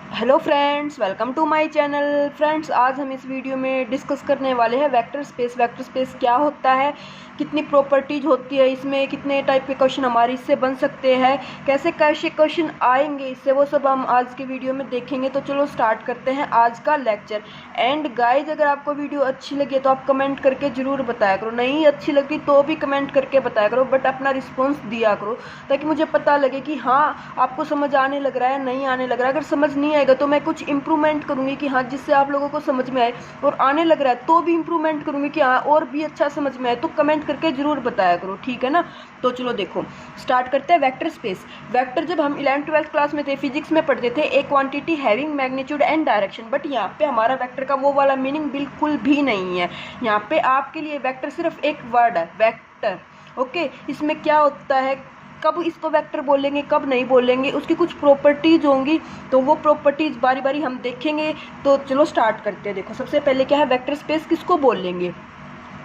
Hello friends, welcome to my channel. Friends, आज हम इस वीडियो में डिस्कस करने वाले हैं वेक्टर स्पेस। वेक्टर स्पेस क्या होता है, कितनी प्रॉपर्टीज होती है इसमें, कितने टाइप के क्वेश्चन हमारे इससे बन सकते हैं, कैसे कैसे क्वेश्चन आएंगे इससे, वो सब हम आज के वीडियो में देखेंगे। तो चलो स्टार्ट करते हैं आज का लेक्चर। एंड गाइज, अगर आपको वीडियो अच्छी लगी तो आप कमेंट करके ज़रूर बताया करो, नहीं अच्छी लगी तो भी कमेंट करके बताया करो, बट अपना रिस्पॉन्स दिया करो ताकि मुझे पता लगे कि हाँ आपको समझ आने लग रहा है, नहीं आने लग रहा है। अगर समझ नहीं आएगा तो मैं कुछ इंप्रूवमेंट करूँगी कि हाँ जिससे आप लोगों को समझ में आए, और आने लग रहा है तो भी इंप्रूवमेंट करूँगी कि हाँ और भी अच्छा समझ में आए। तो कमेंट करके जरूर बताया करो, ठीक है ना। तो चलो देखो स्टार्ट करते हैं। Vector space. वेक्टर जब हम 11th-12th क्लास में थे, फिजिक्स में पढ़ते थे, एक quantity having magnitude and direction. But यहाँ पे हमारा वेक्टर का वो वाला मीनिंग बिल्कुल भी नहीं है। यहाँ पे आपके लिए वेक्टर सिर्फ एक वर्ड है, वेक्टर। ओके, इसमें क्या होता है, कब इसको वेक्टर बोलेंगे कब नहीं बोलेंगे, उसकी कुछ प्रॉपर्टीज होंगी, तो वो प्रॉपर्टीज बारी बारी हम देखेंगे। तो चलो स्टार्ट करते हैं। देखो सबसे पहले क्या है, वेक्टर स्पेस किसको बोलेंगे।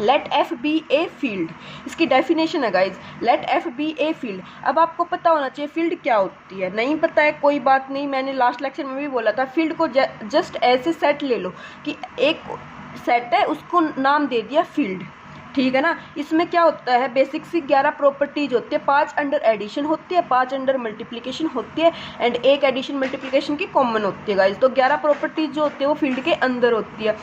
Let f be a field, इसकी डेफिनेशन है guys, let f be a field. अब आपको पता होना चाहिए फील्ड क्या होती है, नहीं पता है कोई बात नहीं, मैंने लास्ट लेक्चर में भी बोला था। फील्ड को जस्ट ऐसे सेट ले लो कि एक सेट है, उसको नाम दे दिया फील्ड, ठीक है ना। इसमें क्या होता है, बेसिक सी 11 प्रॉपर्टीज होती है, 5 अंडर एडिशन होती है, 5 अंडर मल्टीप्लिकेशन होती है, एंड एक एडिशन मल्टीप्लिकेशन की कॉमन होती है गाइज। तो 11 प्रॉपर्टीज जो होती है वो फील्ड के अंदर होती है।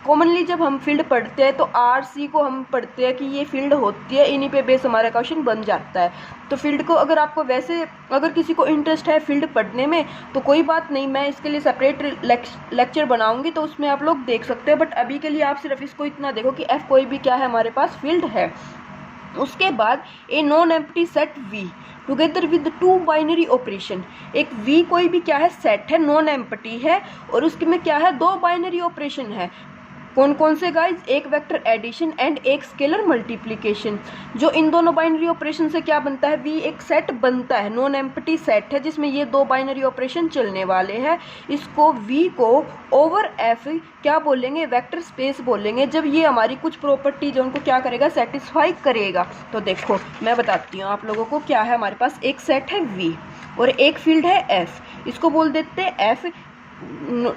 कॉमनली जब हम फील्ड पढ़ते हैं तो आर सी को हम पढ़ते हैं कि ये फील्ड होती है, इन्हीं पे बेस हमारा क्वेश्चन बन जाता है। तो फील्ड को अगर आपको वैसे अगर किसी को इंटरेस्ट है फील्ड पढ़ने में तो कोई बात नहीं, मैं इसके लिए सेपरेट लेक्चर बनाऊंगी, तो उसमें आप लोग देख सकते हो। बट अभी के लिए आप सिर्फ इसको इतना देखो कि एफ कोई भी क्या है, हमारे पास फील्ड है। उसके बाद a non empty set V together with two binary operation. एक वी कोई भी क्या है, सेट है, नॉन एम्प्टी है, और उसके में क्या है, दो बाइनरी ऑपरेशन है। कौन कौन से गाइज, एक वेक्टर एडिशन एंड एक स्केलर मल्टीप्लिकेशन। जो इन दोनों बाइनरी ऑपरेशन से क्या बनता है, वी एक सेट बनता है, नॉन एम्प्टी सेट है जिसमें ये दो बाइनरी ऑपरेशन चलने वाले हैं। इसको वी को ओवर एफ क्या बोलेंगे, वेक्टर स्पेस बोलेंगे, जब ये हमारी कुछ प्रॉपर्टी जो उनको क्या करेगा, सेटिस्फाई करेगा। तो देखो मैं बताती हूँ आप लोगों को क्या है, हमारे पास एक सेट है वी और एक फील्ड है एफ, इसको बोल देते हैं एफ,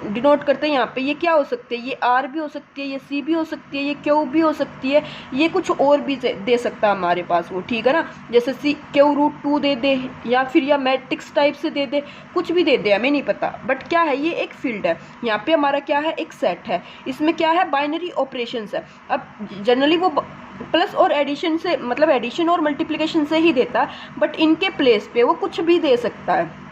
डिनोट करते हैं यहाँ पे। ये क्या हो सकते हैं, ये आर भी हो सकती है, ये सी भी हो सकती है, ये क्यू भी हो सकती है, ये कुछ और भी दे सकता है हमारे पास वो, ठीक है ना। जैसे सी क्यू रूट 2 दे दे, या फिर या मैट्रिक्स टाइप से दे दे, कुछ भी दे दे, हमें नहीं पता। बट क्या है, ये एक फील्ड है, यहाँ पे हमारा क्या है, एक सेट है, इसमें क्या है, बाइनरी ऑपरेशंस है। अब जनरली वो प्लस और एडिशन से, मतलब एडिशन और मल्टीप्लिकेशन से ही देता है, बट इनके प्लेस पे वो कुछ भी दे सकता है।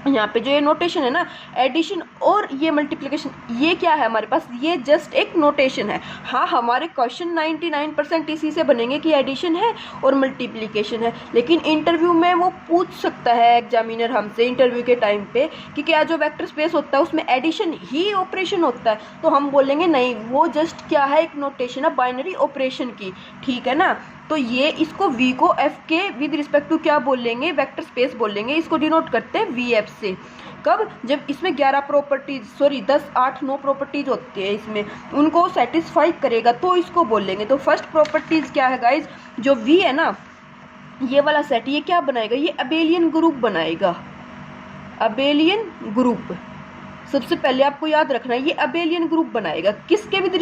यहाँ पे जो ये नोटेशन है ना, एडिशन और ये मल्टीप्लिकेशन, ये क्या है हमारे पास, ये जस्ट एक नोटेशन है। हाँ, हमारे क्वेश्चन 99% इसी से बनेंगे कि एडिशन है और मल्टीप्लिकेशन है, लेकिन इंटरव्यू में वो पूछ सकता है एग्जामिनर हमसे इंटरव्यू के टाइम पे कि क्या जो वेक्टर स्पेस होता है उसमें एडिशन ही ऑपरेशन होता है, तो हम बोलेंगे नहीं, वो जस्ट क्या है, एक नोटेशन है बाइनरी ऑपरेशन की, ठीक है ना। तो ये इसको v को f के विद रिस्पेक्ट टू क्या बोलेंगे, वेक्टर स्पेस बोलेंगे। इसको डिनोट करते हैं vf से। कब, जब इसमें 11 प्रॉपर्टीज, सॉरी 10, 8, 9 प्रॉपर्टीज होती है इसमें, उनको सेटिस्फाई करेगा तो इसको बोलेंगे। तो फर्स्ट प्रॉपर्टीज क्या है गाइज, जो v है ना, ये वाला सेट, ये क्या बनाएगा, ये अबेलियन ग्रुप बनाएगा, अबेलियन ग्रुप। सबसे पहले आपको याद रखना है, ये अबेलियन ग्रुप बनाएगा किसके, विद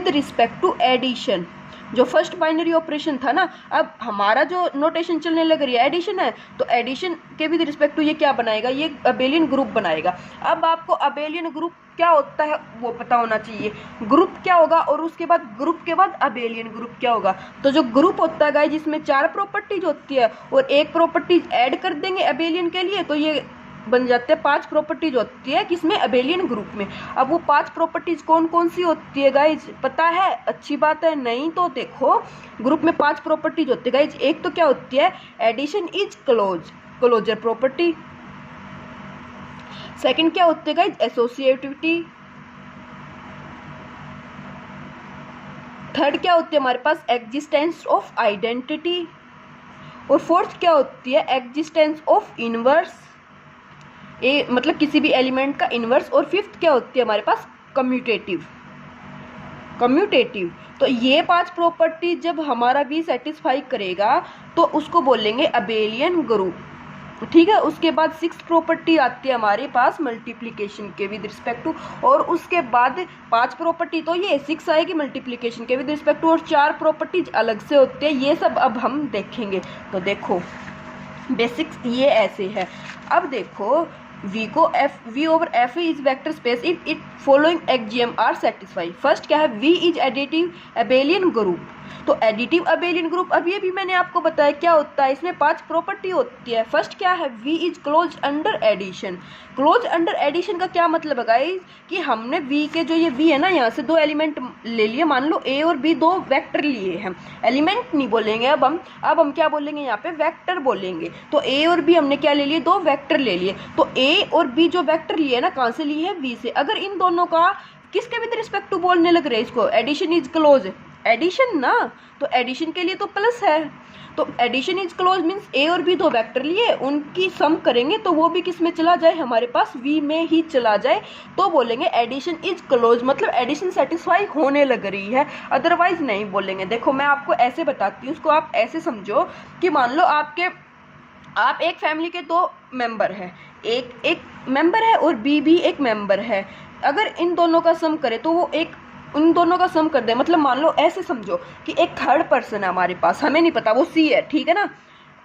रिस्पेक्ट टू एडिशन। जो फर्स्ट बाइनरी ऑपरेशन था ना, अब हमारा जो नोटेशन चलने लग रही है एडिशन है, तो एडिशन के विद रिस्पेक्ट टू ये क्या बनाएगा, ये अबेलियन ग्रुप बनाएगा। अब आपको अबेलियन ग्रुप क्या होता है वो पता होना चाहिए, ग्रुप क्या होगा, और उसके बाद ग्रुप के बाद अबेलियन ग्रुप क्या होगा। तो जो ग्रुप होता है गाइस, जिसमें 4 प्रॉपर्टीज होती है और एक प्रॉपर्टीज ऐड कर देंगे अबेलियन के लिए, तो ये बन जाते हैं 5 प्रॉपर्टीज होती है किसमें, अबेलियन ग्रुप में। अब वो 5 प्रॉपर्टीज कौन कौन सी होती है गाइज, पता है, अच्छी बात है, नहीं तो देखो ग्रुप में 5 प्रॉपर्टीज होती है गाइज। एक तो क्या होती है, addition is closure property. Second क्या होती है गाइज, एसोसिएटिविटी। थर्ड क्या होती है हमारे पास, एग्जिस्टेंस ऑफ आइडेंटिटी। और फोर्थ क्या होती है, एग्जिस्टेंस ऑफ इनवर्स, मतलब किसी भी एलिमेंट का इनवर्स। और फिफ्थ क्या होती है हमारे पास, कम्यूटेटिव। तो ये 5 प्रॉपर्टी जब हमारा भी सेटिस्फाई करेगा तो उसको बोलेंगे अबेलियन ग्रुप। ठीक है। उसके बाद 6 प्रॉपर्टी आती है हमारे पास मल्टीप्लिकेशन के विद रिस्पेक्ट टू, और उसके बाद 5 प्रॉपर्टी तो ये 6 आएगी मल्टीप्लिकेशन के विद रिस्पेक्ट टू, और 4 प्रॉपर्टीज अलग से होती है। ये सब अब हम देखेंगे। तो देखो बेसिक्स ये ऐसे है। अब देखो V over F is vector space if it following axiom are satisfy. First क्या है, V is additive abelian group. तो एडिटिव अबेलियन ग्रुप अभी मैंने आपको बताया क्या होता है, इसमें 5 प्रॉपर्टी होती है। फर्स्ट क्या है, V is close under addition. Close under addition का क्या मतलब है गाइस, कि हमने V के जो ये V है ना, यहाँ से 2 एलिमेंट ले लिए, मान लो A और B 2 वेक्टर लिए हैं। एलिमेंट नहीं बोलेंगे अब हम क्या बोलेंगे, यहाँ पे वेक्टर बोलेंगे। तो A और B हमने क्या ले लिए, 2 वेक्टर ले लिए। तो A और B जो वेक्टर लिए ना, कहाँ से लिए है, V से। अगर इन दोनों का किसके विद रिस्पेक्ट टू बोलने लग रहे हैं इसको, एडिशन इज क्लोज, एडिशन ना, तो एडिशन के लिए तो प्लस है। तो addition is close means A और B 2 वेक्टर लिए, उनकी सम करेंगे तो वो भी किस में चला जाए, हमारे पास V में ही चला जाए। तो बोलेंगे एडिशन इज क्लोज, मतलब एडिशन सेटिस्फाई होने लग रही है, अदरवाइज नहीं बोलेंगे। देखो मैं आपको ऐसे बताती हूँ, उसको आप ऐसे समझो कि मान लो आप एक फैमिली के 2 मेंबर हैं, एक मेंबर है और B भी एक मेंबर है। अगर इन दोनों का सम करे तो वो उन दोनों का सम कर दे, मतलब मान लो ऐसे समझो कि एक थर्ड पर्सन है हमारे पास, हमें नहीं पता वो C है, ठीक है ना।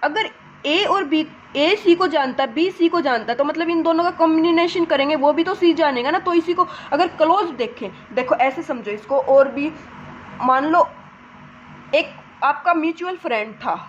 अगर A और B, A C को जानता है, B C को जानता है, तो मतलब इन दोनों का कॉम्बिनेशन करेंगे, वो भी तो C जानेगा ना। तो इसी को अगर क्लोज देखें, देखो ऐसे समझो इसको, और भी मान लो एक आपका म्यूचुअल फ्रेंड था,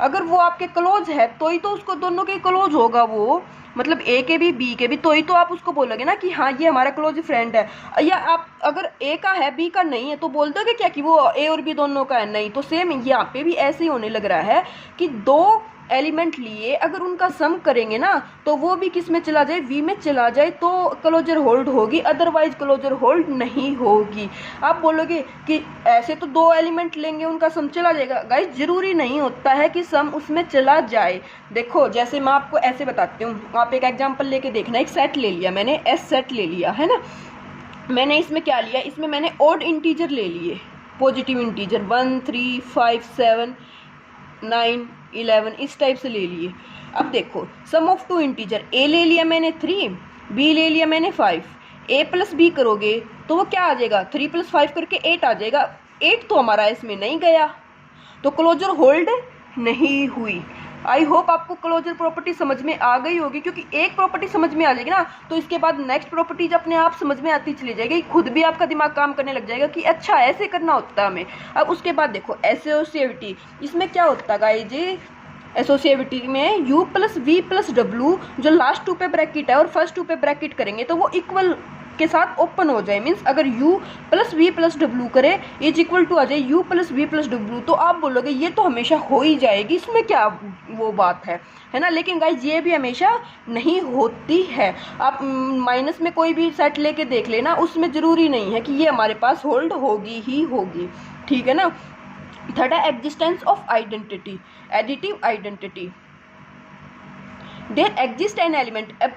अगर वो आपके क्लोज है तो ही तो उसको दोनों के क्लोज होगा वो, मतलब A के भी B के भी, तो ही तो आप उसको बोलोगे ना कि हाँ ये हमारा क्लोज फ्रेंड है। या आप अगर A का है B का नहीं है तो बोल दोगे क्या कि वो A और B दोनों का है, नहीं। तो सेम यहाँ पे भी ऐसे ही होने लग रहा है कि 2 एलिमेंट लिए, अगर उनका सम करेंगे ना तो वो भी किस में चला जाए, V में चला जाए, तो क्लोजर होल्ड होगी, अदरवाइज क्लोजर होल्ड नहीं होगी। आप बोलोगे कि ऐसे तो 2 एलिमेंट लेंगे उनका सम चला जाएगा, गाइस जरूरी नहीं होता है कि सम उसमें चला जाए। देखो जैसे मैं आपको ऐसे बताती हूँ, आप एक एग्जाम्पल लेके देखना। एक सेट ले लिया मैंने, S सेट ले लिया है ना, मैंने इसमें क्या लिया, इसमें मैंने ऑड इंटीजर ले लिए, पॉजिटिव इंटीजर 1 3 5 7 9 11 इस टाइप से ले लिए। अब देखो सम ऑफ 2 इंटीजर, A ले लिया मैंने 3, B ले लिया मैंने 5। A प्लस B करोगे तो वो क्या आ जाएगा, 3 + 5 करके 8 आ जाएगा। 8 तो हमारा इसमें नहीं गया, तो क्लोजर होल्ड नहीं हुई। आई होप आपको क्लोजर प्रॉपर्टी समझ में आ गई होगी, क्योंकि एक प्रॉपर्टी समझ में आ जाएगी ना तो इसके बाद नेक्स्ट प्रॉपर्टीज अपने आप समझ में आती चली जाएगी, खुद भी आपका दिमाग काम करने लग जाएगा कि अच्छा ऐसे करना होता है हमें। अब उसके बाद देखो एसोसिएटिविटी, इसमें क्या होता है गाइस जी, एसोसिएटिविटी में U + V + W जो लास्ट 2 पे ब्रैकेट है और फर्स्ट 2 पे ब्रैकेट करेंगे तो वो इक्वल के साथ ओपन हो जाए। मीन्स अगर U + V + W करे इज इक्वल टू आ जाए U + V + W, तो आप बोलोगे ये तो हमेशा हो ही जाएगी, इसमें क्या वो बात है ना। लेकिन गाइज ये भी हमेशा नहीं होती है। आप माइनस में कोई भी सेट लेके देख लेना, उसमें ज़रूरी नहीं है कि ये हमारे पास होल्ड होगी ही होगी, ठीक है ना। थर्ड है existence of identity, additive identity. There exist an element. अब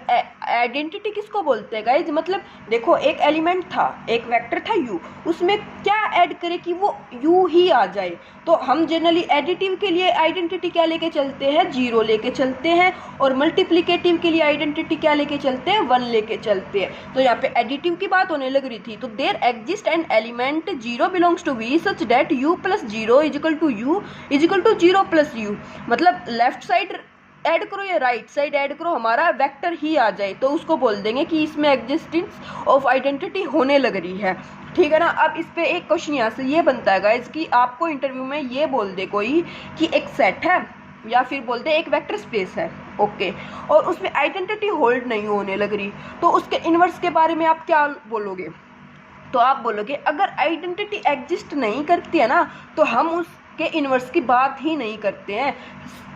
आइडेंटिटी किसको बोलते हैं गाइज, मतलब देखो एक एलिमेंट था, एक वेक्टर था U, उसमें क्या ऐड करे कि वो U ही आ जाए। तो हम जनरली एडिटिव के लिए आइडेंटिटी क्या लेके चलते हैं, 0 लेके चलते हैं, और मल्टीप्लिकेटिव के लिए आइडेंटिटी क्या लेके चलते हैं, 1 लेके चलते हैं। तो यहाँ पे एडिटिव की बात होने लग रही थी। तो there exist an element 0 belongs to V such that U + 0 = U = 0 + U, मतलब लेफ्ट साइड ऐड करो या राइट साइड ऐड करो, हमारा वेक्टर ही आ जाए, तो उसको बोल देंगे कि इसमें एग्जिस्टेंस ऑफ आइडेंटिटी होने लग रही है, ठीक है ना। अब इस पे एक क्वेश्चन यहाँ से ये बनता है गाइज कि आपको इंटरव्यू में ये बोल दे कोई कि एक सेट है या फिर बोल दे एक वेक्टर स्पेस है, ओके, और उसमें आइडेंटिटी होल्ड नहीं होने लग रही, तो उसके इन्वर्स के बारे में आप क्या बोलोगे। तो आप बोलोगे अगर आइडेंटिटी एग्जिस्ट नहीं करती है ना तो हम उसके इन्वर्स की बात ही नहीं करते हैं।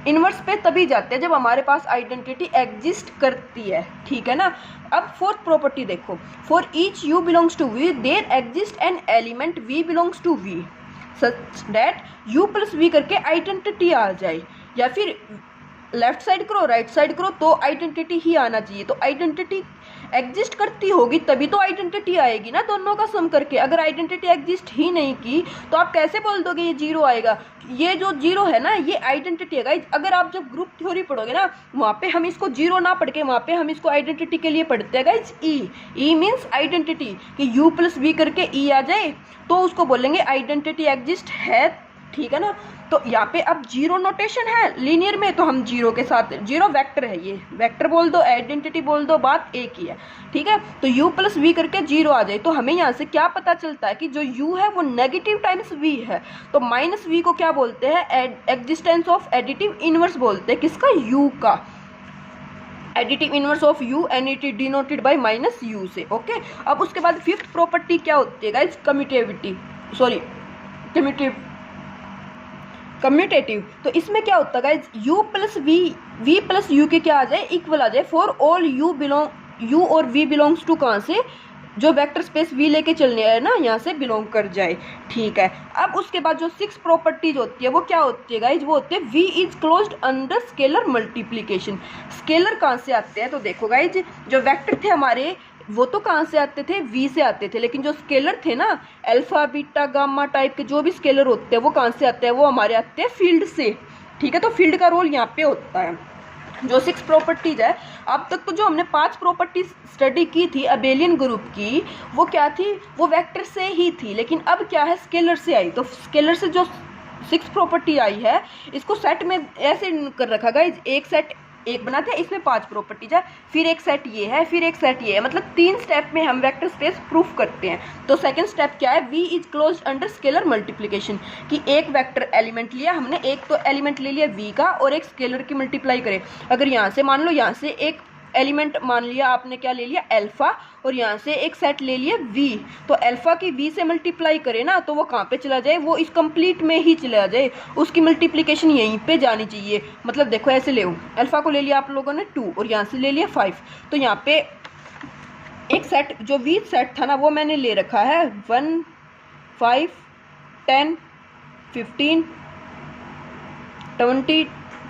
इन्वर्स पे तभी जाते हैं जब हमारे पास आइडेंटिटी एग्जिस्ट करती है, ठीक है ना। अब फोर्थ प्रॉपर्टी देखो, for each U belongs to V there exist an element V belongs to V such that U + V करके आइडेंटिटी आ जाए, या फिर लेफ्ट साइड करो राइट साइड करो तो आइडेंटिटी ही आना चाहिए। तो आइडेंटिटी एग्जिस्ट करती होगी तभी तो आइडेंटिटी आएगी ना, दोनों का सम करके। अगर आइडेंटिटी एग्जिस्ट ही नहीं की तो आप कैसे बोल दोगे ये जीरो आएगा। ये जो जीरो है ना ये आइडेंटिटी है गाइज। अगर आप जब ग्रुप थ्योरी पढ़ोगे ना वहाँ पे हम इसको जीरो ना पढ़ के वहाँ पे हम इसको आइडेंटिटी के लिए पढ़ते हैं गाइज ई मीन्स आइडेंटिटी, कि यू प्लस वी करके ई आ जाए तो उसको बोलेंगे आइडेंटिटी एग्जिस्ट है, ठीक है ना। तो यहाँ पे अब जीरो नोटेशन है लीनियर में तो हम जीरो के साथ, जीरो वेक्टर है, ये वेक्टर बोल दो आइडेंटिटी बोल दो, बात एक ही है, ठीक है। तो u प्लस वी करके जीरो आ जाए तो हमें यहाँ से क्या पता चलता है कि जो u है वो नेगेटिव टाइम्स v है। तो माइनस v को क्या बोलते हैं, एग्जिस्टेंस ऑफ एडिटिव इनवर्स बोलते हैं, किसका, u का। Additive inverse of u and it is denoted by minus u से, ओके। अब उसके बाद फिफ्थ प्रॉपर्टी क्या होती है गाइज, कम्यूटेटिव। तो इसमें क्या होता है guys, u plus v plus u के क्या आ जाए, इक्वल आ जाए फॉर ऑल u और v बिलोंग्स टू, कहाँ से, जो वेक्टर स्पेस v लेके चलने है ना यहाँ से बिलोंग कर जाए, ठीक है। अब उसके बाद जो 6 प्रॉपर्टीज होती है वो क्या होती है गाइज, वो होते हैं v is closed under scalar multiplication. Scalar कहाँ से आते हैं, तो देखो गाइज जो वेक्टर थे हमारे वो तो कहाँ से आते थे, v से आते थे, लेकिन जो स्केलर थे ना अल्फा बीटा गामा टाइप के जो भी स्केलर होते हैं वो कहाँ से आते हैं, वो हमारे आते हैं फील्ड से, ठीक है। तो फील्ड का रोल यहाँ पे होता है। जो 6 प्रॉपर्टीज है, अब तक तो जो हमने 5 प्रॉपर्टीज स्टडी की थी अबेलियन ग्रुप की वो क्या थी, वो वेक्टर से ही थी, लेकिन अब क्या है स्केलर से आई। तो स्केलर से जो 6 प्रॉपर्टी आई है इसको सेट में ऐसे कर रखा गया, एक सेट एक बनाते हैं, इसमें 5 प्रॉपर्टीज है, फिर एक सेट ये है, फिर एक सेट ये है, मतलब 3 स्टेप में हम वेक्टर स्पेस प्रूफ करते हैं। तो सेकंड स्टेप क्या है, v is closed under scalar multiplication, कि एक वेक्टर एलिमेंट लिया हमने, एक तो एलिमेंट ले लिया v का और एक स्केलर की मल्टीप्लाई करें। अगर यहाँ से मान लो यहाँ से एक एलिमेंट मान लिया आपने, क्या ले लिया, अल्फा, और यहाँ से एक सेट ले लिया v, तो अल्फा की v से मल्टीप्लाई करें ना तो वो कहाँ पे चला जाए, वो इस कंप्लीट में ही चला जाए, उसकी मल्टीप्लिकेशन यहीं पे जानी चाहिए। मतलब देखो ऐसे ले, अल्फा को ले लिया आप लोगों ने 2 और यहाँ से ले लिया 5, तो यहाँ पे एक सेट जो v सेट था ना वो मैंने ले रखा है 1 5 10 15 20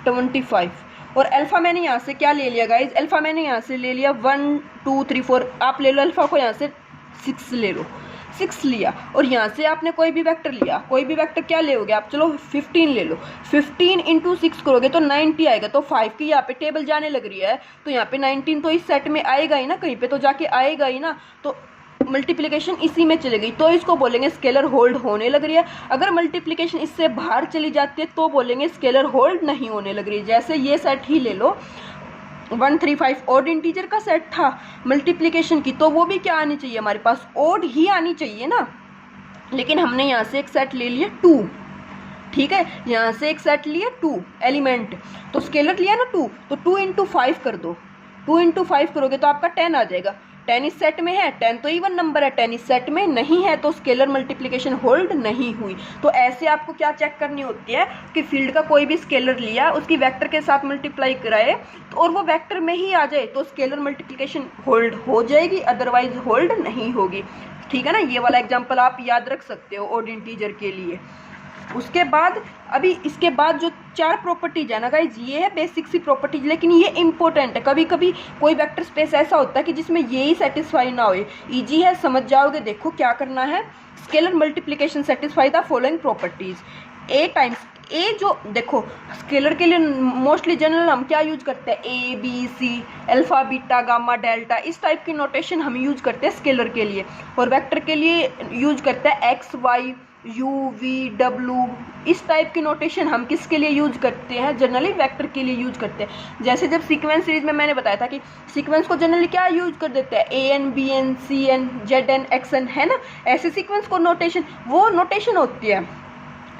25, और अल्फा मैंने यहाँ से क्या ले लिया गाइज, अल्फा मैंने यहाँ से ले लिया 1 2 3 4, आप ले लो अल्फा को यहाँ से 6 ले लो, 6 लिया, और यहाँ से आपने कोई भी वेक्टर लिया, कोई भी वेक्टर क्या लेोगे आप, चलो 15 ले लो, 15 इंटू 6 करोगे तो 90 आएगा। तो 5 की यहाँ पे टेबल जाने लग रही है तो यहाँ पे 19 तो इस सेट में आएगा ही ना, कहीं पे तो जाके आएगा ही ना, तो मल्टीप्लिकेशन इसी में चली गई तो इसको बोलेंगे स्केलर होल्ड होने लग रही है। अगर मल्टीप्लिकेशन इससे बाहर चली जाती है तो बोलेंगे स्केलर होल्ड नहीं होने लग रही है। जैसे ये सेट ही ले लो 1 3 5 ऑड इंटीजर का सेट था मल्टीप्लिकेशन की, तो वो भी क्या आनी चाहिए हमारे पास, ऑड ही आनी चाहिए ना, लेकिन हमने यहाँ से एक सेट ले लिया 2, ठीक है, यहाँ से एक सेट लिया 2 एलिमेंट, तो स्केलर लिया ना 2, तो 2 इंटू 5 कर दो, 2 इंटू 5 करोगे तो आपका 10 आ जाएगा। 10 इस सेट में है, 10 तो इवन नंबर है, 10 इस सेट में नहीं है तो स्केलर मल्टीप्लिकेशन होल्ड नहीं हुई। तो ऐसे आपको क्या चेक करनी होती है कि फील्ड का कोई भी स्केलर लिया उसकी वेक्टर के साथ मल्टीप्लाई कराए तो और वो वेक्टर में ही आ जाए तो स्केलर मल्टीप्लिकेशन होल्ड हो जाएगी, अदरवाइज होल्ड नहीं होगी, ठीक है ना। ये वाला एग्जाम्पल आप याद रख सकते हो ऑड इंटीजर के लिए। उसके बाद अभी इसके बाद जो 4 प्रॉपर्टीज है ना गाइज, ये है बेसिक सी प्रॉपर्टीज, लेकिन ये इंपॉर्टेंट है। कभी कभी कोई वेक्टर स्पेस ऐसा होता है कि जिसमें ये ही सेटिस्फाई ना हो, इजी है, समझ जाओगे। देखो क्या करना है, scalar multiplication satisfy the following properties, A times A, जो देखो स्केलर के लिए मोस्टली जनरल हम क्या यूज करते हैं, A B C alpha beta gamma delta, इस टाइप की नोटेशन हम यूज करते हैं स्केलर के लिए, और वेक्टर के लिए यूज करते हैं x why you V W, इस टाइप की नोटेशन हम किसके लिए यूज करते हैं, जनरली वेक्टर के लिए यूज करते हैं। जैसे जब सीक्वेंस सीरीज में मैंने बताया था कि सीक्वेंस को जनरली क्या यूज कर देते हैं, A N B N C N Z N X N, है ना, ऐसे सीक्वेंस को नोटेशन, वो नोटेशन होती है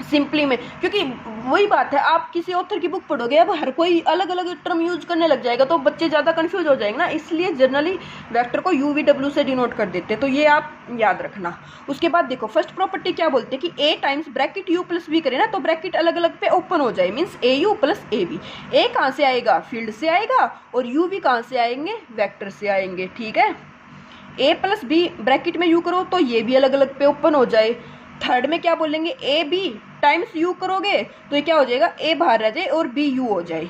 सिंपली में, क्योंकि वही बात है, आप किसी ऑथर की बुक पढ़ोगे अब हर कोई अलग अलग टर्म यूज करने लग जाएगा तो बच्चे ज़्यादा कंफ्यूज हो जाएंगे ना, इसलिए जनरली वेक्टर को यू वी डब्ल्यू से डिनोट कर देते हैं, तो ये आप याद रखना। उसके बाद देखो फर्स्ट प्रॉपर्टी क्या बोलते हैं कि A times bracket U plus B करें ना तो ब्रैकेट अलग अलग पे ओपन हो जाए, means A U plus A B. A कहाँ से आएगा, फील्ड से आएगा, और यू भी कहाँ से आएंगे, वेक्टर से आएंगे, ठीक है। ए प्लस बी ब्रैकेट में यू करो तो ये भी अलग अलग पे ओपन हो जाए। थर्ड में क्या बोलेंगे, ए बी टाइम्स यू करोगे तो ये क्या हो जाएगा, ए बाहर रह जाए और बी यू हो जाए।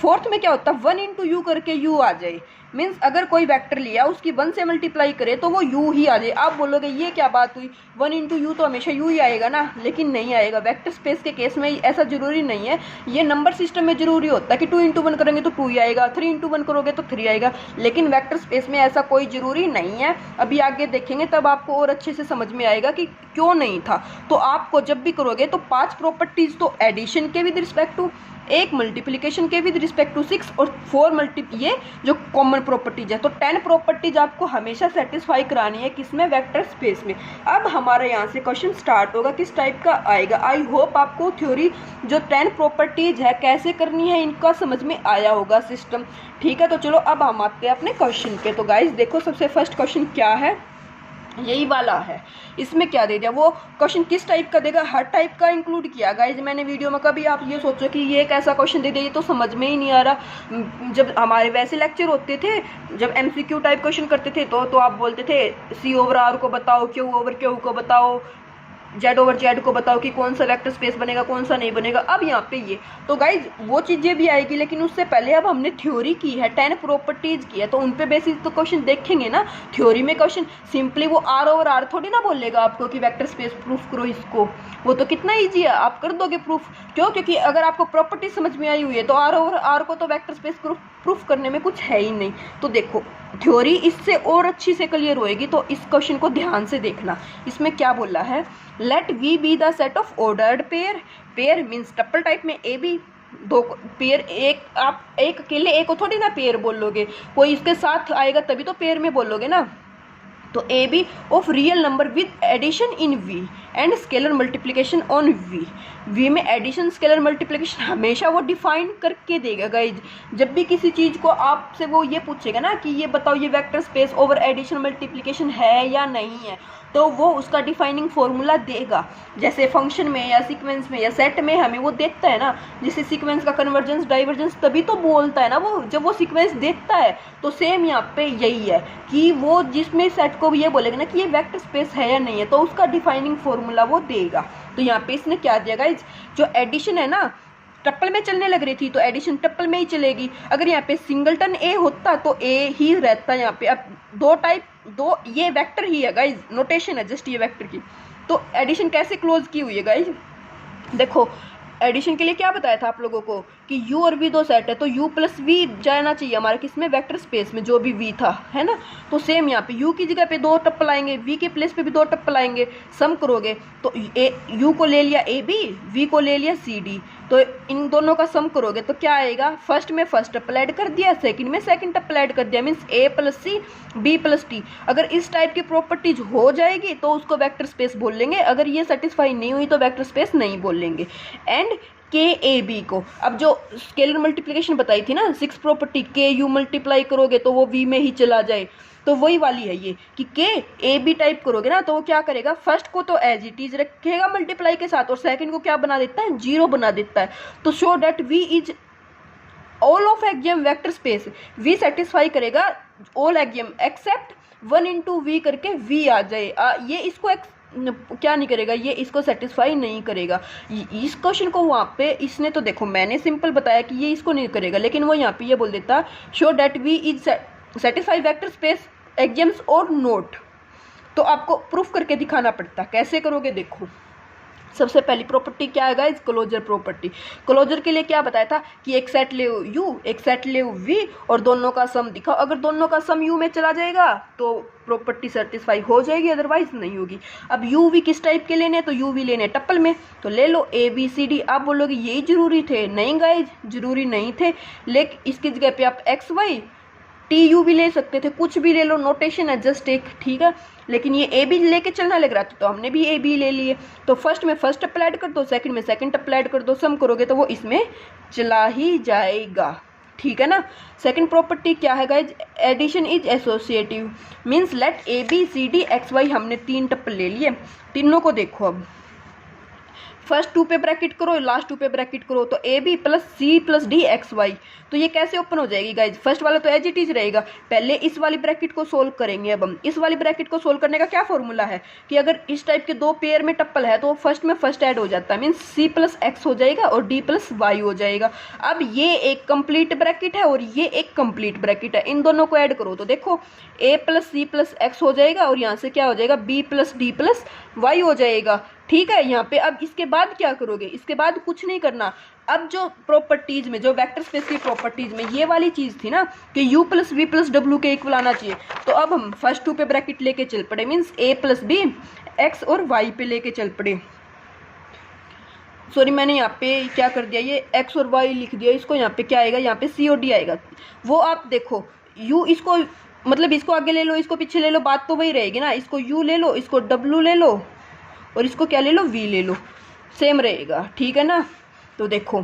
फोर्थ में क्या होता है, 1 इंटू यू करके यू आ जाए, मीन्स अगर कोई वेक्टर लिया उसकी 1 से मल्टीप्लाई करे तो वो यू ही आ जाए। आप बोलोगे ये क्या बात हुई, 1 इंटू यू तो हमेशा यू ही आएगा ना, लेकिन नहीं आएगा। वेक्टर स्पेस के केस में ऐसा जरूरी नहीं है, ये नंबर सिस्टम में जरूरी होता है कि 2 इंटू 1 करेंगे तो 2 ही आएगा, 3 इंटू 1 करोगे तो 3 आएगा, लेकिन वेक्टर स्पेस में ऐसा कोई जरूरी नहीं है। अभी आगे देखेंगे तब आपको और अच्छे से समझ में आएगा कि क्यों नहीं था। तो आपको जब भी करोगे तो 5 प्रॉपर्टीज तो एडिशन के विद रिस्पेक्ट टू, एक मल्टीप्लिकेशन के विद रिस्पेक्ट टू 6 और 4 ये जो कॉमन प्रॉपर्टीज है, तो 10 प्रॉपर्टीज आपको हमेशा सेटिस्फाई करानी है किसमें, वेक्टर स्पेस में। अब हमारे यहाँ से क्वेश्चन स्टार्ट होगा, किस टाइप का आएगा। आई होप आपको थ्योरी जो 10 प्रॉपर्टीज है कैसे करनी है इनका समझ में आया होगा सिस्टम, ठीक है। तो चलो अब हम आते हैं अपने क्वेश्चन पे। तो गाइज देखो सबसे फर्स्ट क्वेश्चन क्या है, यही वाला है। इसमें क्या दे दिया, वो क्वेश्चन किस टाइप का देगा, हर टाइप का इंक्लूड किया गाइज मैंने वीडियो में। कभी आप ये सोचो कि ये एक ऐसा क्वेश्चन दे दिया, ये तो समझ में ही नहीं आ रहा। जब हमारे वैसे लेक्चर होते थे, जब एमसीक्यू टाइप क्वेश्चन करते थे तो आप बोलते थे सी ओवर आर को बताओ, क्यू ओवर क्यू को बताओ, जेड ओवर जेड को बताओ कि कौन सा वेक्टर स्पेस बनेगा कौन सा नहीं बनेगा। अब यहाँ पे ये तो गाइज वो चीज़ें भी आएगी, लेकिन उससे पहले अब हमने थ्योरी की है, 10 प्रॉपर्टीज की है, तो उन पे बेसिस तो क्वेश्चन देखेंगे ना। थ्योरी में क्वेश्चन सिंपली वो आर ओवर आर थोड़ी ना बोलेगा आपको कि वेक्टर स्पेस प्रूफ करो इसको, वो तो कितना ईजी है, आप कर दोगे प्रूफ। क्यों, क्योंकि अगर आपको प्रॉपर्टी समझ में आई हुई है तो आर ओवर आर को तो वेक्टर स्पेस प्रूफ करने में कुछ है ही नहीं। तो देखो थ्योरी इससे और अच्छी से क्लियर होएगी, तो इस क्वेश्चन को ध्यान से देखना। इसमें क्या बोला है, let V be the set of ordered pair, pair means tuple type में ए बी, दो पेयर, एक आप एक अकेले एक को थोड़ी ना पेयर बोलोगे, कोई इसके साथ आएगा तभी तो पेयर में बोलोगे ना। तो A B of real number with addition in V and scalar multiplication on V. V में एडिशन स्केलर मल्टीप्लिकेशन हमेशा वो डिफाइन करके देगा गाइज। जब भी किसी चीज़ को आपसे वो ये पूछेगा ना कि ये बताओ ये vector space over addition multiplication है या नहीं है, तो वो उसका डिफाइनिंग फॉर्मूला देगा। जैसे फंक्शन में या सीक्वेंस में या सेट में हमें वो देखता है ना, जैसे सीक्वेंस का कन्वर्जेंस डाइवर्जेंस तभी तो बोलता है ना वो, जब वो सीक्वेंस देखता है। तो सेम यहाँ पे यही है कि वो जिसमें सेट को भी ये बोलेगा ना कि ये वेक्टर स्पेस है या नहीं है, तो उसका डिफाइनिंग फॉर्मूला वो देगा। तो यहाँ पे इसने क्या दिया गाइज, जो एडिशन है ना ट्रिपल में चलने लग रही थी तो एडिशन ट्रिपल में ही चलेगी। अगर यहाँ पे सिंगलटन ए होता तो ए ही रहता यहाँ पे। अब दो ये वेक्टर ही है गाइज, नोटेशन है जस्ट ये वेक्टर की। तो एडिशन कैसे क्लोज की हुई है गाइज, देखो एडिशन के लिए क्या बताया था आप लोगों को कि u और v दो सेट है, तो u प्लस v जाना चाहिए हमारे किसमें, वेक्टर स्पेस में, जो भी v था, है ना। तो सेम यहाँ पे u की जगह पे 2 टप्पल आएंगे, v के प्लेस पे भी 2 टप्पल आएंगे। सम करोगे तो u को ले लिया ab, v को ले लिया cd, तो इन दोनों का सम करोगे तो क्या आएगा, फर्स्ट में फर्स्ट टप्पल ऐड कर दिया, सेकंड में सेकंड टप्पल ऐड कर दिया, means a plus C b plus T. अगर इस टाइप की प्रॉपर्टीज हो जाएगी तो उसको वेक्टर स्पेस बोल लेंगे, अगर ये सेटिस्फाई नहीं हुई तो वेक्टर स्पेस नहीं बोलेंगे। एंड के ए बी को, अब जो स्केलर मल्टीप्लिकेशन बताई थी ना 6 प्रॉपर्टी, के यू मल्टीप्लाई करोगे तो वो वी में ही चला जाए, तो वही वाली है ये कि के ए बी टाइप करोगे ना तो वो क्या करेगा, फर्स्ट को तो एज इट इज रखेगा मल्टीप्लाई के साथ और सेकंड को क्या बना देता है, 0 बना देता है। तो show that V is all of axiom vector space, V satisfy करेगा all axiom except 1 into V करके वी आ जाए। ये इसको क्या नहीं करेगा, ये इसको सेटिस्फाई नहीं करेगा। इस क्वेश्चन को वहाँ पे इसने तो देखो मैंने सिंपल बताया कि ये इसको नहीं करेगा, लेकिन वो यहाँ पे ये बोल देता show that V is satisfy vector space exams और नोट। तो आपको प्रूफ करके दिखाना पड़ता, कैसे करोगे देखो। सबसे पहली प्रॉपर्टी क्या है गाइस, क्लोजर प्रॉपर्टी। क्लोजर के लिए क्या बताया था कि एक सेट ले यू एक सेट ले वी और दोनों का सम दिखाओ। अगर दोनों का सम यू में चला जाएगा तो प्रॉपर्टी सेटिस्फाई हो जाएगी, अदरवाइज नहीं होगी। अब यू वी किस टाइप के लेने, तो यू वी लेने टप्पल में, तो ले लो ए बी सी डी। आप बोलोगे यही जरूरी थे, नहीं गाइज जरूरी नहीं थे, लेकिन इसकी जगह पे आप एक्स वाई टी यू भी ले सकते थे, कुछ भी ले लो, नोटेशन है जस्ट एक, ठीक है। लेकिन ये ए बी लेके चलना लग रहा था तो हमने भी ए बी ले लिए। तो फर्स्ट में फर्स्ट अप्लाइड कर दो, सेकंड में सेकंड अप्लाइड कर दो, सम करोगे तो वो इसमें चला ही जाएगा, ठीक है ना। सेकंड प्रॉपर्टी क्या है guys, addition is associative, means let A B C D X Y, हमने 3 टप्पल ले लिए, तीनों को देखो। अब फर्स्ट टू पे ब्रैकेट करो, लास्ट टू पे ब्रैकेट करो, तो A B plus C plus D X Y. तो ये कैसे ओपन हो जाएगी गाइज? फर्स्ट वाला तो एज इट इज रहेगा। पहले इस वाली ब्रैकेट को सोल्व करेंगे। अब हम इस वाली ब्रैकेट को सोल्व करने का क्या फॉर्मूला है कि अगर इस टाइप के दो पेयर में टप्पल है तो फर्स्ट में फर्स्ट ऐड हो जाता है, मीन्स सी प्लस एक्स हो जाएगा और डी प्लस वाई हो जाएगा। अब ये एक कंप्लीट ब्रैकेट है और ये एक कंप्लीट ब्रैकेट है, इन दोनों को ऐड करो तो देखो A plus C plus X हो जाएगा और यहाँ से क्या हो जाएगा B plus D plus Y हो जाएगा। ठीक है, यहाँ पे अब इसके बाद क्या करोगे? इसके बाद कुछ नहीं करना। अब जो प्रॉपर्टीज में, जो वेक्टर स्पेस की प्रॉपर्टीज में ये वाली चीज थी ना कि u plus V plus W के इक्वल आना चाहिए, तो अब हम फर्स्ट टू पे ब्रैकेट लेके चल पड़े, means a plus B X और y पे लेके चल पड़े। सॉरी, मैंने यहाँ पे क्या कर दिया, ये x और y लिख दिया, इसको यहाँ पे क्या आएगा, यहाँ पे c और d आएगा। वो आप देखो u, इसको मतलब इसको आगे ले लो, इसको पीछे ले लो, बात तो वही रहेगी ना। इसको u ले लो, इसको w ले लो और इसको क्या ले लो, v ले लो, सेम रहेगा। ठीक है ना। तो देखो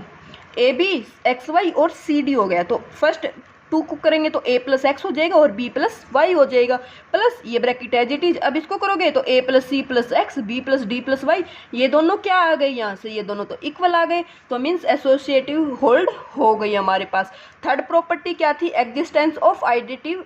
ए बी एक्स वाई और सी डी हो गया, तो फर्स्ट टू को करेंगे तो a प्लस एक्स हो जाएगा और b प्लस वाई हो जाएगा, प्लस ये ब्रैकेट एज इट इज। अब इसको करोगे तो a plus C plus X B plus D plus Y, ये दोनों क्या आ गए यहाँ से, ये दोनों तो इक्वल आ गए, तो मीन्स एसोसिएटिव होल्ड हो गई हमारे पास। थर्ड प्रॉपर्टी क्या थी? Existence of additive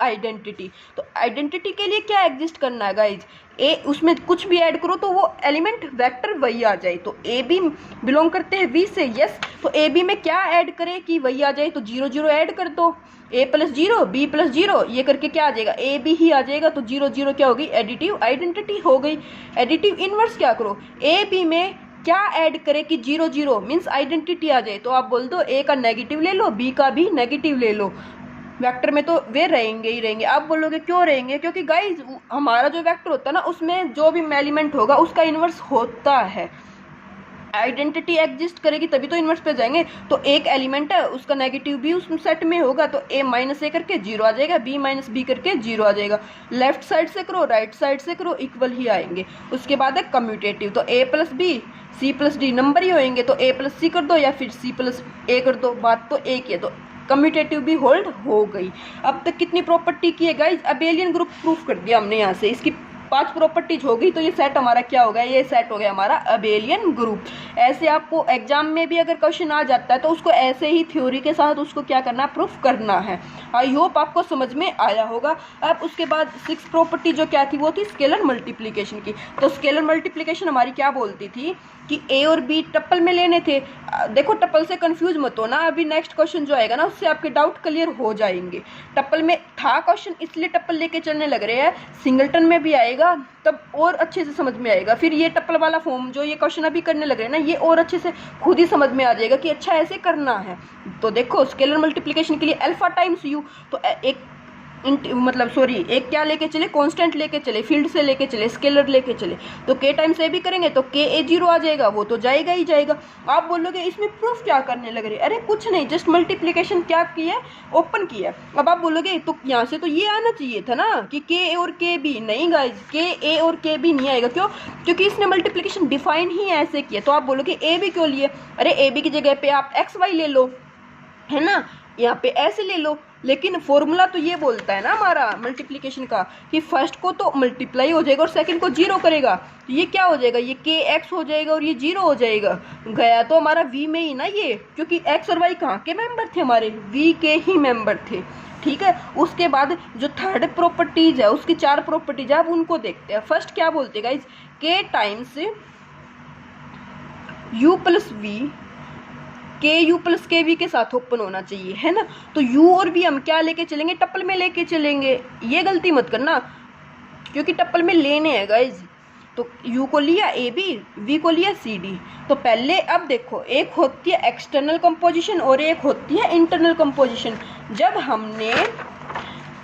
identity. तो आइडेंटिटी के लिए क्या एग्जिस्ट करना है गाइज? ए, उसमें कुछ भी ऐड करो तो वो एलिमेंट वेक्टर वही आ जाए। तो ए बी बिलोंग करते हैं वी से, यस। तो ए बी में क्या ऐड करें कि वही आ जाए? तो 0 0 ऐड कर दो, a प्लस 0 बी प्लस 0, ये करके क्या आ जाएगा, ए बी ही आ जाएगा। तो 0 0 क्या होगी, एडिटिव आइडेंटिटी हो गई। एडिटिव इनवर्स क्या करो, ए बी में क्या ऐड करें कि 0 0 मीन्स आइडेंटिटी आ जाए। तो आप बोल दो ए का नेगेटिव ले लो, बी का भी नेगेटिव ले लो, वेक्टर में तो वे रहेंगे ही रहेंगे। आप बोलोगे क्यों रहेंगे? क्योंकि गाइज हमारा जो वेक्टर होता है ना उसमें जो भी एलिमेंट होगा उसका इन्वर्स होता है। आइडेंटिटी एग्जिस्ट करेगी तभी तो इन्वर्स पे जाएंगे। तो एक एलिमेंट है उसका नेगेटिव भी उस सेट में होगा, तो a माइनस ए करके 0 आ जाएगा, b माइनस बी करके 0 आ जाएगा। लेफ्ट साइड से करो, राइट साइड से करो, इक्वल ही आएंगे। उसके बाद है कम्यूटेटिव, तो a plus B C plus D number ही होंगे, तो a प्लस सी कर दो या फिर c प्लस ए कर दो, बात तो एक ही है। तो कम्यूटेटिव भी होल्ड हो गई। अब तक कितनी प्रॉपर्टी की है गाइज? अबेलियन ग्रुप प्रूफ कर दिया हमने यहाँ से, इसकी 5 प्रॉपर्टीज हो गई। तो ये सेट हमारा क्या हो गया? ये सेट हो गया हमारा अबेलियन ग्रुप। ऐसे आपको एग्जाम में भी अगर क्वेश्चन आ जाता है तो उसको ऐसे ही थ्योरी के साथ उसको क्या करना, प्रूफ करना है। आई होप आपको समझ में आया होगा। अब उसके बाद 6 प्रॉपर्टी जो क्या थी वो थी स्केलर मल्टीप्लिकेशन की। तो स्केलर मल्टीप्लिकेशन हमारी क्या बोलती थी कि ए और बी टप्पल में लेने थे। देखो टप्पल से कंफ्यूज मत हो ना, अभी नेक्स्ट क्वेश्चन जो आएगा ना उससे आपके डाउट क्लियर हो जाएंगे। टप्पल में था क्वेश्चन इसलिए टप्पल लेके चलने लग रहे हैं, सिंगलटन में भी आएगा तब और अच्छे से समझ में आएगा। फिर ये टप्पल वाला फॉर्म जो ये क्वेश्चन अभी करने लग रहे हैं ना, ये और अच्छे से खुद ही समझ में आ जाएगा कि अच्छा ऐसे करना है। तो देखो स्केलर मल्टीप्लिकेशन के लिए अल्फा टाइम्स यू, तो एक क्या लेके चले, कांस्टेंट लेके चले, फील्ड से लेके चले, स्केलर लेके चले। तो k टाइम्स ए भी करेंगे तो k ए 0 आ जाएगा, वो तो जाएगा ही जाएगा। आप बोलोगे इसमें प्रूफ क्या करने लग रहे? अरे कुछ नहीं, जस्ट मल्टीप्लिकेशन क्या किया, ओपन किया। अब आप बोलोगे तो यहाँ से तो ये आना चाहिए था ना कि k ए और k बी। नहीं गाइज, k ए और k बी नहीं आएगा। क्यों? क्योंकि इसने मल्टीप्लिकेशन डिफाइन ही ऐसे किया। तो आप बोलोगे ए बी क्यों लिए? अरे ए बी की जगह पे आप एक्स वाई ले लो, है ना, यहाँ पे ऐसे ले लो। लेकिन फॉर्मूला तो ये बोलता है ना हमारा मल्टीप्लिकेशन का कि फर्स्ट को तो मल्टीप्लाई हो जाएगा और सेकंड को 0 करेगा। तो ये क्या हो जाएगा, ये के एक्स हो जाएगा और ये 0 हो जाएगा। गया तो हमारा वी में ही ना ये, क्योंकि एक्स और वाई कहाँ के मेंबर थे, हमारे वी के ही मेंबर थे। ठीक है, उसके बाद जो थर्ड प्रॉपर्टीज है उसकी 4 प्रॉपर्टीज है, अब उनको देखते हैं। फर्स्ट क्या बोलते हैं गाइज, के टाइम्स यू प्लस वी के यू प्लस के वी के साथ ओपन होना चाहिए, है ना। तो यू और वी हम क्या लेके चलेंगे, टप्पल में लेके चलेंगे। ये गलती मत करना क्योंकि टप्पल में लेने हैं गाइज। तो यू को लिया ए बी, वी को लिया सी डी। तो पहले अब देखो, एक होती है एक्सटर्नल कंपोजिशन और एक होती है इंटरनल कंपोजिशन। जब हमने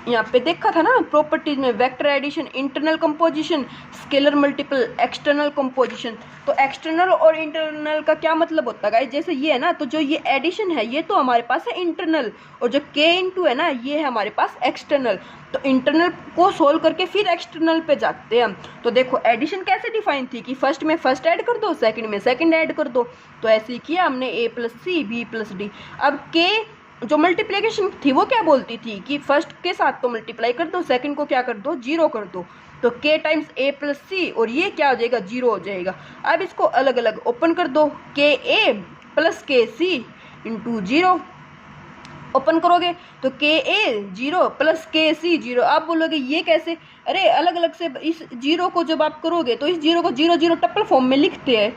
यहाँ पे देखा था ना प्रॉपर्टीज में, vector addition, internal composition, scalar multiple, external composition. तो एक्सटर्नल और इंटरनल का क्या मतलब होता है गाइस? जैसे ये है ना, तो जो ये एडिशन है ये तो हमारे पास है इंटरनल, और जो k इंटू है ना ये है हमारे पास एक्सटर्नल। तो इंटरनल को सोल्व करके फिर एक्सटर्नल पे जाते हैं हम। तो देखो एडिशन कैसे डिफाइन थी कि फर्स्ट में फर्स्ट ऐड कर दो, सेकंड में सेकंड ऐड कर दो। तो ऐसे ही किया हमने, a plus C B plus D. अब k जो मल्टीप्लिकेशन थी वो क्या बोलती थी कि फर्स्ट के साथ तो मल्टीप्लाई कर दो, सेकंड को क्या कर दो, 0 कर दो। तो k टाइम्स a प्लस सी और ये क्या हो जाएगा 0 हो जाएगा। अब इसको अलग अलग ओपन कर दो, के ए प्लस के सी इंटू 0 ओपन करोगे तो के ए 0 प्लस के सी 0। आप बोलोगे ये कैसे, अरे अलग अलग से इस 0 को जब आप करोगे तो इस 0 को 0 0 टप्पल फॉर्म में लिखते हैं,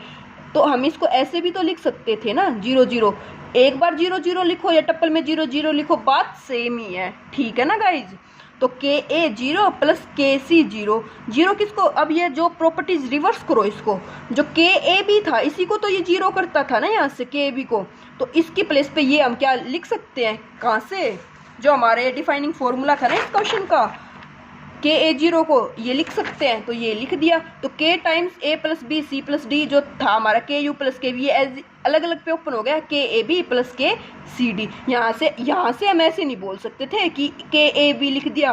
तो हम इसको ऐसे भी तो लिख सकते थे ना 0 0, एक बार 0 0 लिखो या टप्पल में 0 0 लिखो, बात सेम ही है, ठीक है ना गाइज। तो के ए 0 प्लस के सी 0 0 किसको, अब ये जो प्रॉपर्टीज रिवर्स करो, इसको जो के ए बी था इसी को तो ये 0 करता था ना यहाँ से के ए बी को, तो इसकी प्लेस पे ये हम क्या लिख सकते हैं, कहाँ से, जो हमारे डिफाइनिंग फॉर्मूला था ना इस क्वेश्चन का, के ए 0 को ये लिख सकते हैं, तो ये लिख दिया। तो K times A plus B C plus D जो था हमारा के यू प्लस के बी, ये अलग अलग पे ओपन हो गया के ए बी प्लस के सी डी। यहाँ से हम ऐसे नहीं बोल सकते थे कि के ए बी लिख दिया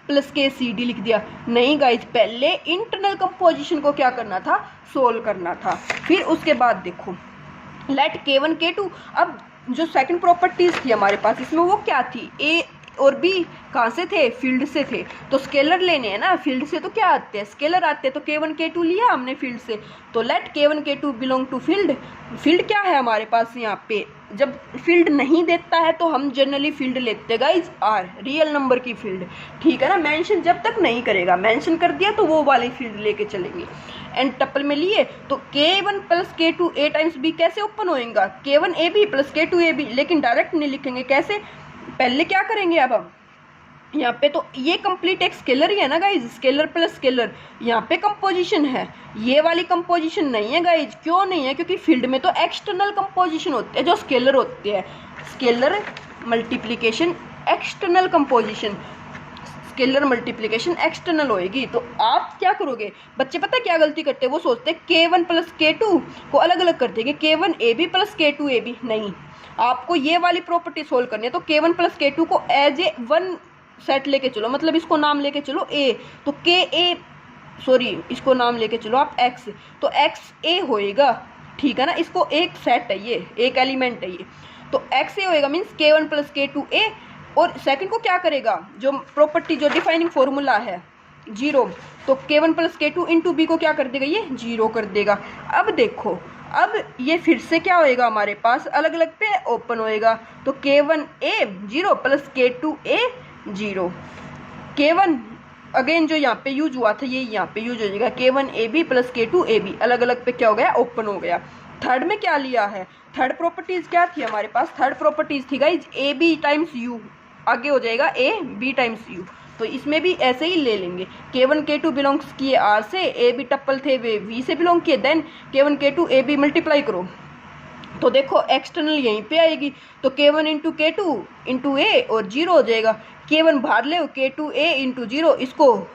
प्लस के सी डी लिख दिया, नहीं गाइज, पहले इंटरनल कंपोजिशन को क्या करना था, सोल्व करना था। फिर उसके बाद देखो लेट k1 k2, अब जो सेकंड प्रॉपर्टीज थी हमारे पास इसमें वो क्या थी, ए और बी कहाँ से थे, फील्ड से थे, तो स्केलर लेने हैं ना, फील्ड से तो क्या आते हैं, स्केलर आते हैं, तो k1 k2 लिया हमने फील्ड से, तो let k1 k2 belong to field. Field क्या है हमारे पास यहाँ पे, जब फील्ड नहीं देता है तो हम जनरली फील्ड लेते हैं गाइज आर, रियल नंबर की फील्ड, ठीक है ना, मेंशन जब तक नहीं करेगा, मेंशन कर दिया तो वो वाली फील्ड लेके चलेंगे। एंड टप्पल में लिए तो k1 plus k2 a times b कैसे ओपन होएगा, k1 ab plus k2 ab, लेकिन डायरेक्ट नहीं लिखेंगे, कैसे, पहले क्या करेंगे अब हम यहाँ पे, तो ये कंप्लीट एक स्केलर ही है ना गाइज, स्केलर प्लस स्केलर, यहाँ पे कंपोजिशन है, ये वाली कंपोजिशन नहीं है गाइज, क्यों नहीं है, क्योंकि फील्ड में तो एक्सटर्नल कंपोजिशन होते हैं जो स्केलर होते हैं, scalar multiplication external composition, scalar multiplication external होएगी। तो आप क्या करोगे, बच्चे पता है क्या गलती करते हैं, वो सोचते हैं k1 प्लस k2 को अलग अलग कर देंगे, k1 ab plus k2 ab, नहीं, आपको ये वाली प्रॉपर्टी सोल्व करनी है, तो k1 प्लस k2 को एज ए वन सेट लेके चलो, मतलब इसको नाम लेके चलो a, तो के ए सॉरी इसको नाम लेके चलो आप x, तो x a होएगा, ठीक है ना, इसको एक सेट है, ये एक एलिमेंट है ये, तो x a होएगा means k1 plus k2 a, और सेकंड को क्या करेगा, जो प्रॉपर्टी जो डिफाइनिंग फॉर्मूला है 0, तो k1 plus k2 into B को क्या कर देगा, ये 0 कर देगा। अब देखो अब ये फिर से क्या होएगा हमारे पास, अलग अलग पे ओपन होएगा, तो k1 a 0 plus k2 a 0, k1 again जो यहाँ पे यूज हुआ था ये यहाँ पे यूज हो जाएगा, k1 ab plus k2 ab, अलग अलग पे क्या हो गया, ओपन हो गया। थर्ड में क्या लिया है, थर्ड प्रॉपर्टीज क्या थी हमारे पास, थर्ड प्रॉपर्टीज थी guys A B times U, आगे हो जाएगा ए बी टाइम्स यू, तो इसमें भी ऐसे ही ले लेंगे, k1 k2 बिलोंग्स किए आर से, ए बी टप्पल थे वे वी से बिलोंग किए, then k1 k2 A B multiply करो, तो देखो एक्सटर्नल यहीं पे आएगी, तो k1 इंटू k2 इंटू ए और 0 हो जाएगा, k1 बाहर ले k2 a इंटू 0, इसको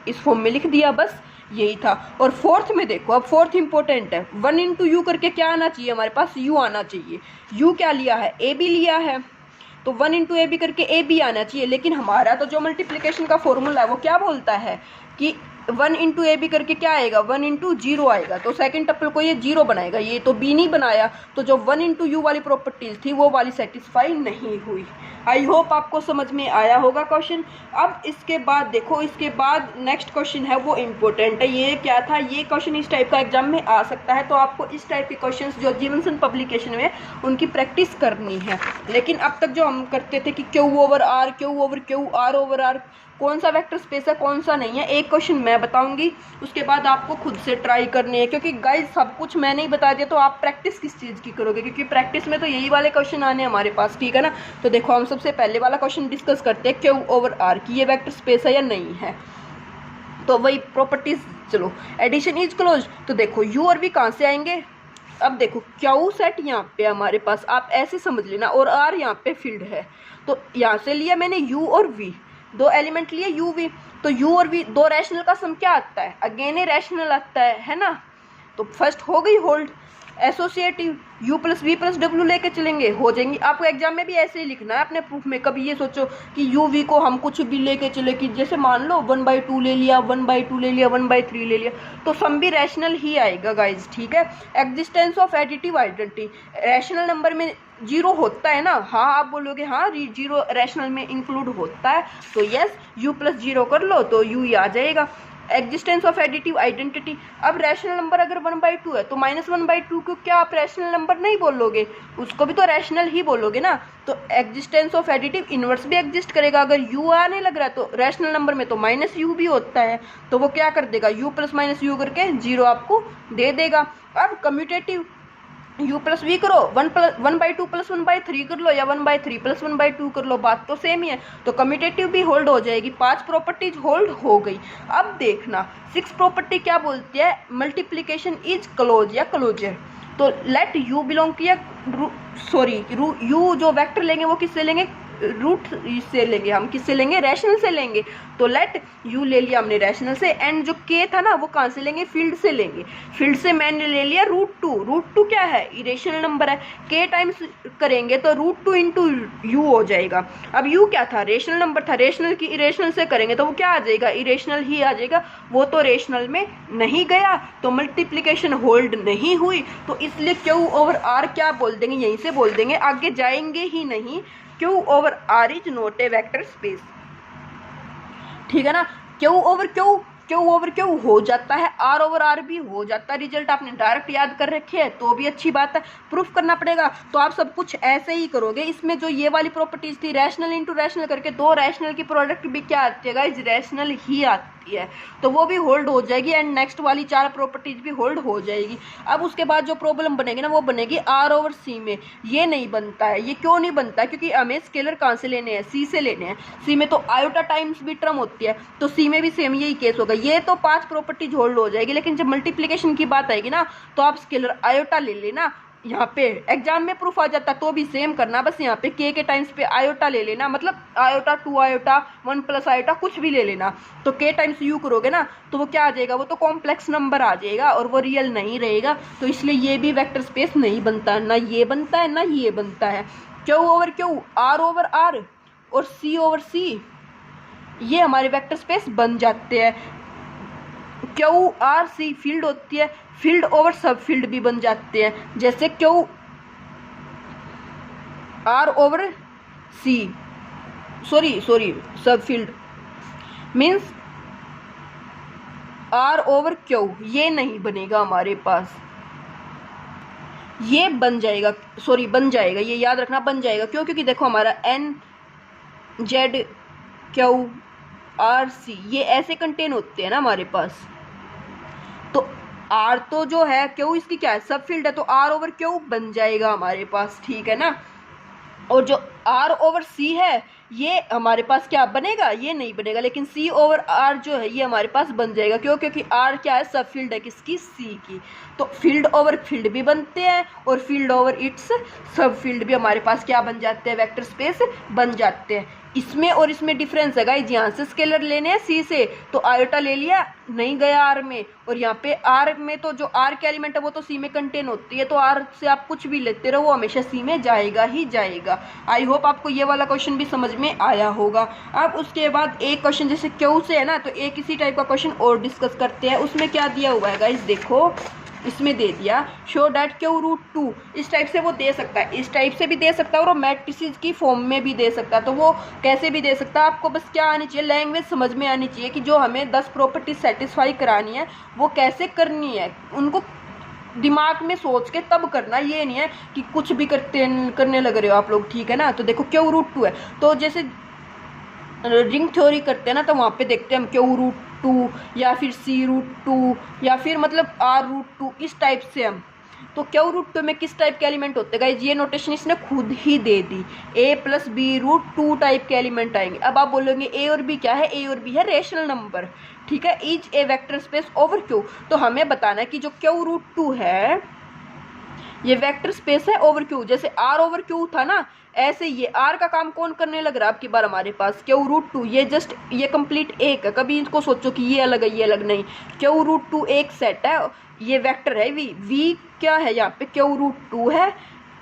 इस फॉर्म में लिख दिया, बस यही था। और फोर्थ में देखो, अब फोर्थ इंपॉर्टेंट है, 1 इंटू यू करके क्या आना चाहिए हमारे पास, u आना चाहिए, u क्या लिया है, ए बी लिया है, तो 1 इंटू ए बी करके ए बी आना चाहिए, लेकिन हमारा तो जो मल्टीप्लिकेशन का फॉर्मूला है वो क्या बोलता है कि 1 इंटू ए बी करके क्या आएगा, 1 इंटू 0 आएगा, तो सेकंड टप्पल को ये 0 बनाएगा, ये तो बी नहीं बनाया, तो जो 1 इंटू यू वाली प्रॉपर्टीज थी वो वाली सेटिस्फाई नहीं हुई। आई होप आपको समझ में आया होगा क्वेश्चन। अब इसके बाद देखो, इसके बाद नेक्स्ट क्वेश्चन है वो इम्पोर्टेंट है, ये क्या था, ये क्वेश्चन इस टाइप का एग्जाम में आ सकता है, तो आपको इस टाइप के क्वेश्चंस जो जीवनसन पब्लिकेशन में उनकी प्रैक्टिस करनी है। लेकिन अब तक जो हम करते थे कि Q over R, Q over Q, are over R, कौन सा वेक्टर स्पेस है कौन सा नहीं है, एक क्वेश्चन मैं बताऊंगी, उसके बाद आपको खुद से ट्राई करनी है, क्योंकि गाइज सब कुछ मैंने ही बता दिया, तो आप प्रैक्टिस किस चीज़ की करोगे, क्योंकि प्रैक्टिस में तो यही वाले क्वेश्चन आने हमारे पास, ठीक है ना। तो देखो हम सबसे पहले वाला क्वेश्चन डिस्कस करते हैं, क्यू ओवर आर की ये वेक्टर स्पेस है या नहीं है, तो वही प्रॉपर्टीज, चलो एडिशन इज क्लोज, तो देखो यू और वी कहाँ से आएंगे, अब देखो क्यू सेट यहाँ पे हमारे पास, आप ऐसे समझ लेना, और आर यहाँ पे फील्ड है, तो यहाँ से लिया मैंने यू और वी, दो एलिमेंट लिए यू वी, तो यू और वी दो रैशनल का सम क्या आता है, अगेन ए रैशनल आता है ना, तो फर्स्ट हो गई hold, associative u plus V plus W लेके चलेंगे, हो जाएंगी। आपको एग्जाम में भी ऐसे ही लिखना है अपने प्रूफ में, कभी ये सोचो कि u v को हम कुछ भी लेके चले, कि जैसे मान लो 1/2 ले लिया, 1/2 ले लिया, 1/3 ले लिया, तो सम भी रैशनल ही आएगा गाइज, ठीक है। Existence of additive identity, rational number में 0 होता है ना, हाँ आप बोलोगे हाँ 0 रैशनल में इंक्लूड होता है, तो यस u प्लस 0 कर लो तो u ही आ जाएगा। Existence of additive identity. अब रैशनल नंबर अगर 1/2 है तो -1/2 को क्या आप रैशनल नंबर नहीं बोलोगे, उसको भी तो रैशनल ही बोलोगे ना। तो एग्जिस्टेंस ऑफ एडिटिव इनवर्स भी एग्जिस्ट करेगा। अगर u आने लग रहा है तो रैशनल नंबर में तो -u भी होता है, तो वो क्या कर देगा, u + -u करके 0 आपको दे देगा। अब कम्यूटेटिव u + v करो, 1/2 + 1/3 कर लो या 1/3 + 1/2 कर लो, बात तो सेम ही है। तो कम्यूटेटिव भी होल्ड हो जाएगी, 5 प्रॉपर्टीज होल्ड हो गई। अब देखना 6 प्रॉपर्टी क्या बोलती है, मल्टीप्लीकेशन इज क्लोज या क्लोजर। तो लेट u बिलोंग किया u जो वेक्टर लेंगे वो किससे लेंगे, रूट से लेंगे, हम किससे लेंगे, रैशनल से लेंगे। तो लेट u ले लिया हमने रैशनल से, एंड जो k था ना वो कहाँ से लेंगे, फील्ड से लेंगे। फील्ड से मैंने ले लिया √2 क्या है, इरेशनल नंबर है, k टाइम्स करेंगे तो √2 × u हो जाएगा। अब u क्या था, रेशनल नंबर था, रेशनल की इरेशनल से करेंगे तो वो क्या आ जाएगा, इरेशनल ही आ जाएगा, वो तो रेशनल में नहीं गया, तो मल्टीप्लीकेशन होल्ड नहीं हुई। तो इसलिए Q/R क्या बोल देंगे, यहीं से बोल देंगे, आगे जाएंगे ही नहीं। Q/R is not a vector space, ठीक है ना। Q/Q हो जाता है, R/R भी हो जाता है। रिजल्ट आपने डायरेक्ट याद कर रखे है तो भी अच्छी बात है, प्रूफ करना पड़ेगा तो आप सब कुछ ऐसे ही करोगे। इसमें जो ये वाली प्रॉपर्टीज थी, रैशनल इंटू रैशनल करके, 2 रैशनल की प्रोडक्ट भी क्या आती है गाइस, रैशनल ही आती है, तो वो भी होल्ड हो जाएगी। एंड नेक्स्ट वाली 4 प्रॉपर्टीज भी होल्ड हो जाएगी। अब उसके बाद जो प्रॉब्लम बनेगी ना वो बनेगी R/C में। ये नहीं बनता है, ये क्यों नहीं बनता है, क्योंकि हमें स्केलर कहाँ से लेने हैं, C से लेने हैं। C में तो आयोटा टाइम्स भी टर्म होती है, तो C में भी सेम यही केस होगा। ये तो 5 प्रॉपर्टीज होल्ड हो जाएगी, लेकिन जब मल्टीप्लिकेशन की बात आएगी ना तो आप स्केलर आयोटा ले लेना। यहाँ पे एग्जाम में प्रूफ आ जाता तो भी सेम करना, बस यहाँ पे k के टाइम्स पे आयोटा ले लेना, मतलब आयोटा 2 आयोटा 1 + आयोटा कुछ भी ले लेना। तो k टाइम्स u करोगे ना तो वो क्या आ जाएगा, वो तो कॉम्प्लेक्स नंबर आ जाएगा और वो रियल नहीं रहेगा। तो इसलिए ये भी वेक्टर स्पेस नहीं बनता, ना ये बनता है ना ये बनता है। Q/Q, R/R और C/C ये हमारे वेक्टर स्पेस बन जाते हैं। Q/R/C फील्ड होती है, फील्ड ओवर सब फील्ड भी बन जाते हैं, जैसे Q/R/C सॉरी सब फील्ड मीन्स R/Q, ये नहीं बनेगा हमारे पास, ये बन जाएगा, बन जाएगा, ये याद रखना, बन जाएगा। क्यों, क्योंकि देखो हमारा N Z Q R C ये ऐसे कंटेन होते हैं ना हमारे पास। तो R तो जो है Q इसकी क्या है, सब फील्ड है, तो R/Q बन जाएगा हमारे पास, ठीक है ना। और जो R/C है ये हमारे पास क्या बनेगा, ये नहीं बनेगा, लेकिन C/R जो है ये हमारे पास बन जाएगा। क्यों, क्योंकि R क्या है, सब फील्ड है किसकी, C की। तो फील्ड ओवर फील्ड भी बनते हैं और फील्ड ओवर इट्स सब फील्ड भी हमारे पास क्या बन जाते हैं, वेक्टर स्पेस बन जाते हैं। इसमें और इसमें डिफरेंस है गाइस, यहाँ से स्केलर लेने हैं C से तो आयोटा ले लिया, नहीं गया R में, और यहाँ पे R में तो जो R के एलिमेंट है वो तो C में कंटेन होती है, तो R से आप कुछ भी लेते रहो वो हमेशा C में जाएगा ही जाएगा। आई होप आपको ये वाला क्वेश्चन भी समझ में आया होगा। अब उसके बाद एक क्वेश्चन जैसे Q से है ना, तो एक इसी टाइप का क्वेश्चन और डिस्कस करते हैं। उसमें क्या दिया हुआ है गाइस, देखो इसमें दे दिया शो डैट Q√2, इस टाइप से वो दे सकता है, इस टाइप से भी दे सकता है और मैट्रिसेस की फॉर्म में भी दे सकता है। तो वो कैसे भी दे सकता है, आपको बस क्या आनी चाहिए, लैंग्वेज समझ में आनी चाहिए कि जो हमें 10 प्रॉपर्टी सेटिस्फाई करानी है वो कैसे करनी है, उनको दिमाग में सोच के तब करना। ये नहीं है कि कुछ भी करने लग रहे हो आप लोग, ठीक है ना। तो देखो Q√2 है, तो जैसे रिंग थ्योरी करते हैं ना तो वहाँ पे देखते हैं हम Q√2 या फिर C√2 या फिर मतलब R√2, इस टाइप से हम। तो Q√2 में किस टाइप के एलिमेंट होते हैं गाइस, ये नोटेशन इसने खुद ही दे दी, A + B√2 टाइप के एलिमेंट आएंगे। अब आप बोलोगे A और B क्या है, A और B है रेशनल नंबर, ठीक है, is a vector space over Q। तो हमें बताना है कि जो Q√2 है ये वेक्टर स्पेस है ओवर Q, जैसे R/Q था ना, ऐसे ये R का काम कौन करने लग रहा है आपकी बार हमारे पास, Q√2। ये जस्ट ये कंप्लीट एक है, कभी इसको सोचो कि ये अलग है ये अलग नहीं, Q√2 एक सेट है, ये वेक्टर है V क्या है यहाँ पे Q√2 है,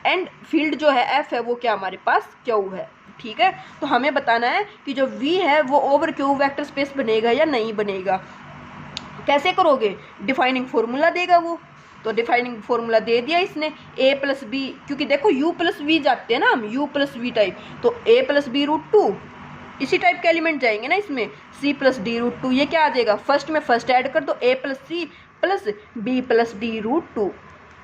एंड फील्ड जो है F है वो क्या हमारे पास Q है, ठीक है। तो हमें बताना है कि जो V है वो ओवर Q वेक्टर स्पेस बनेगा या नहीं बनेगा। कैसे करोगे, डिफाइनिंग फॉर्मूला देगा वो, तो डिफाइनिंग फॉर्मूला दे दिया इसने, A + B, क्योंकि देखो U + V जाते हैं ना हम, U + V टाइप, तो A + B√2 इसी टाइप के एलिमेंट जाएंगे ना इसमें, C plus D root two. ये क्या आ जाएगा, फर्स्ट में फर्स्ट ऐड कर दो, A plus C plus B plus D root two.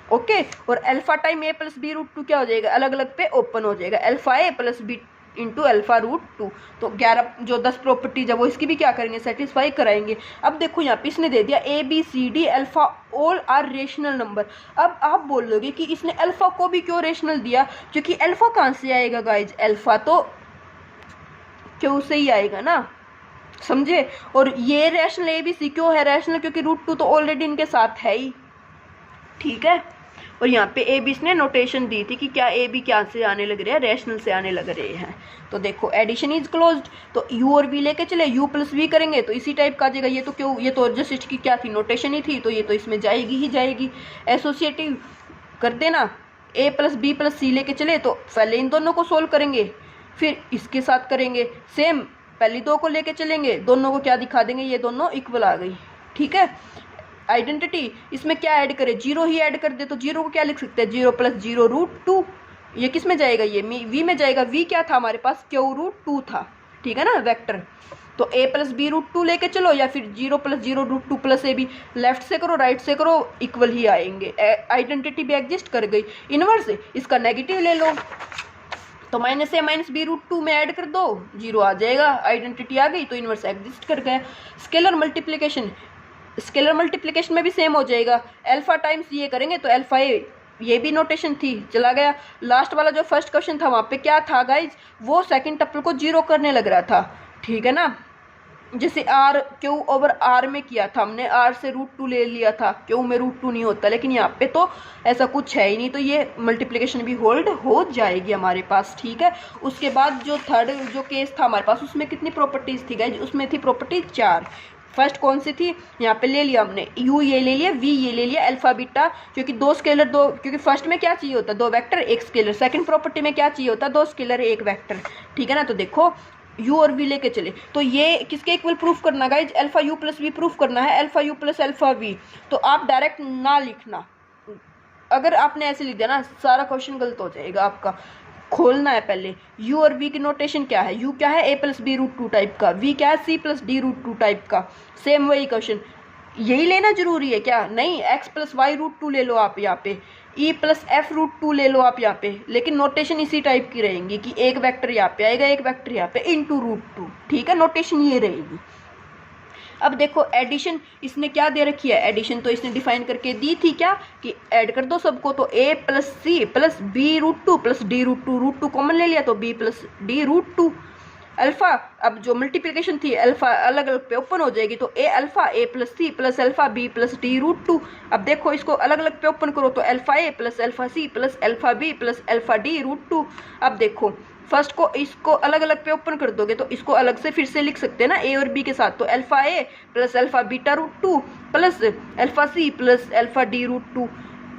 Okay, और alpha time A plus B root two क्या हो जाएगा, अलग अलग पे ओपन हो जाएगा, alpha A plus B into alpha root two. तो 11 जो 10 प्रॉपर्टीज है वो इसकी भी क्या करेंगे, सेटिस्फाई कराएंगे। अब देखो यहाँ पे इसने दे दिया A B C D alpha all are rational number. अब आप बोलोगे कि इसने अल्फा को भी क्यों रेशनल दिया, क्योंकि अल्फा कहाँ से आएगा गाइज, अल्फा तो क्यों से ही आएगा ना, समझे। और ये रैशनल ए बी सी क्यों है रैशनल, क्योंकि रूट टू तो ऑलरेडी इनके साथ है ही, ठीक है। और यहाँ पे ए बी इसने नोटेशन दी थी कि क्या ए बी क्या से आने लग रहे हैं, रैशनल से आने लग रहे हैं। तो देखो एडिशन इज क्लोज्ड, तो यू और वी लेके चले, यू प्लस वी करेंगे तो इसी टाइप का आ जाएगा। ये तो क्यों, ये तो जस्ट इसकी क्या थी, नोटेशन ही थी, तो ये तो इसमें जाएगी ही जाएगी। एसोसिएटिव कर देना, ए प्लस बी प्लस सी लेके चले तो पहले इन दोनों को सोल्व करेंगे, फिर इसके साथ करेंगे सेम, पहली दो को लेके चलेंगे, दोनों को क्या दिखा देंगे, ये दोनों इक्वल आ गई, ठीक है। आइडेंटिटी इसमें क्या ऐड करें, जीरो ही ऐड कर दे, तो जीरो को क्या लिख सकते हैं, zero plus zero root two. ये किस में जाएगा, ये वी में जाएगा, वी क्या था हमारे पास, क्यू रूट टू था, ठीक है ना, वेक्टर। तो A plus B root two लेके चलो, या फिर zero plus zero root two plus A B, left से करो राइट से करो, इक्वल ही आएंगे। आइडेंटिटी भी एग्जिस्ट कर गई। इनवर्स इसका नेगेटिव ले लो, तो minus A minus B root to में ऐड कर दो, जीरो आ जाएगा, आइडेंटिटी आ गई, तो इनवर्स एग्जिस्ट कर गया। स्केलर मल्टीप्लिकेशन, स्केलर मल्टीप्लिकेशन में भी सेम हो जाएगा, अल्फा टाइम्स ये करेंगे तो अल्फा ए, ये भी नोटेशन थी, चला गया। लास्ट वाला जो फर्स्ट क्वेश्चन था वहाँ पे क्या था गाइज, वो सेकंड टप्पल को जीरो करने लग रहा था, ठीक है ना। जैसे आर क्यू ओवर आर में किया था हमने, आर से रूट टू ले लिया था, क्यू में रूट टू नहीं होता, लेकिन यहाँ पे तो ऐसा कुछ है ही नहीं, तो ये मल्टीप्लिकेशन भी होल्ड हो जाएगी हमारे पास, ठीक है। उसके बाद जो थर्ड जो केस था हमारे पास, उसमें कितनी प्रॉपर्टीज थी गाइज, उसमें थी प्रॉपर्टी 4। फर्स्ट कौन सी थी, यहाँ पे ले लिया हमने, यू ये ले लिया, वी ये ले लिया, अल्फा बीटा, क्योंकि दो स्केलर दो, क्योंकि फर्स्ट में क्या चाहिए होता है, दो वेक्टर एक स्केलर, सेकंड प्रॉपर्टी में क्या चाहिए होता है, दो स्केलर एक वेक्टर, ठीक है ना। तो देखो यू और वी लेके चले, तो ये किसके इक्वल प्रूफ करना guys, alpha U plus V proof करना है, alpha U plus alpha V. तो आप डायरेक्ट ना लिखना, अगर आपने ऐसे लिख दिया ना सारा क्वेश्चन गलत हो जाएगा आपका। खोलना है पहले, u और v की नोटेशन क्या है, u क्या है a plus B root two type का, v क्या है c plus D root two type का, सेम वही क्वेश्चन। यही लेना जरूरी है क्या, नहीं, x plus Y root two ले लो आप यहाँ पे, e plus F root two ले लो आप यहाँ पे, लेकिन नोटेशन इसी टाइप की रहेंगी कि एक वेक्टर यहाँ पे आएगा, एक वेक्टर यहाँ पे इंटू रूट टू, ठीक है, नोटेशन ये रहेगी। अब देखो एडिशन इसने क्या दे रखी है, एडिशन तो इसने डिफाइन करके दी थी क्या कि ऐड कर दो सबको, तो a plus C plus B root two plus D root two common ले लिया, तो b plus D root two. Alpha, अब जो मल्टीप्लिकेशन थी अल्फा अलग अलग पे ओपन हो जाएगी, तो a alpha a plus C plus alpha b plus D root two. अब देखो इसको अलग अलग पे ओपन करो, तो alpha a plus alpha C plus alpha b plus alpha D root two. अब देखो फर्स्ट को इसको अलग अलग पे ओपन कर दोगे तो इसको अलग से फिर से लिख सकते हैं ना ए और बी के साथ, तो alpha A plus alpha beta root two plus alpha C plus alpha D root two.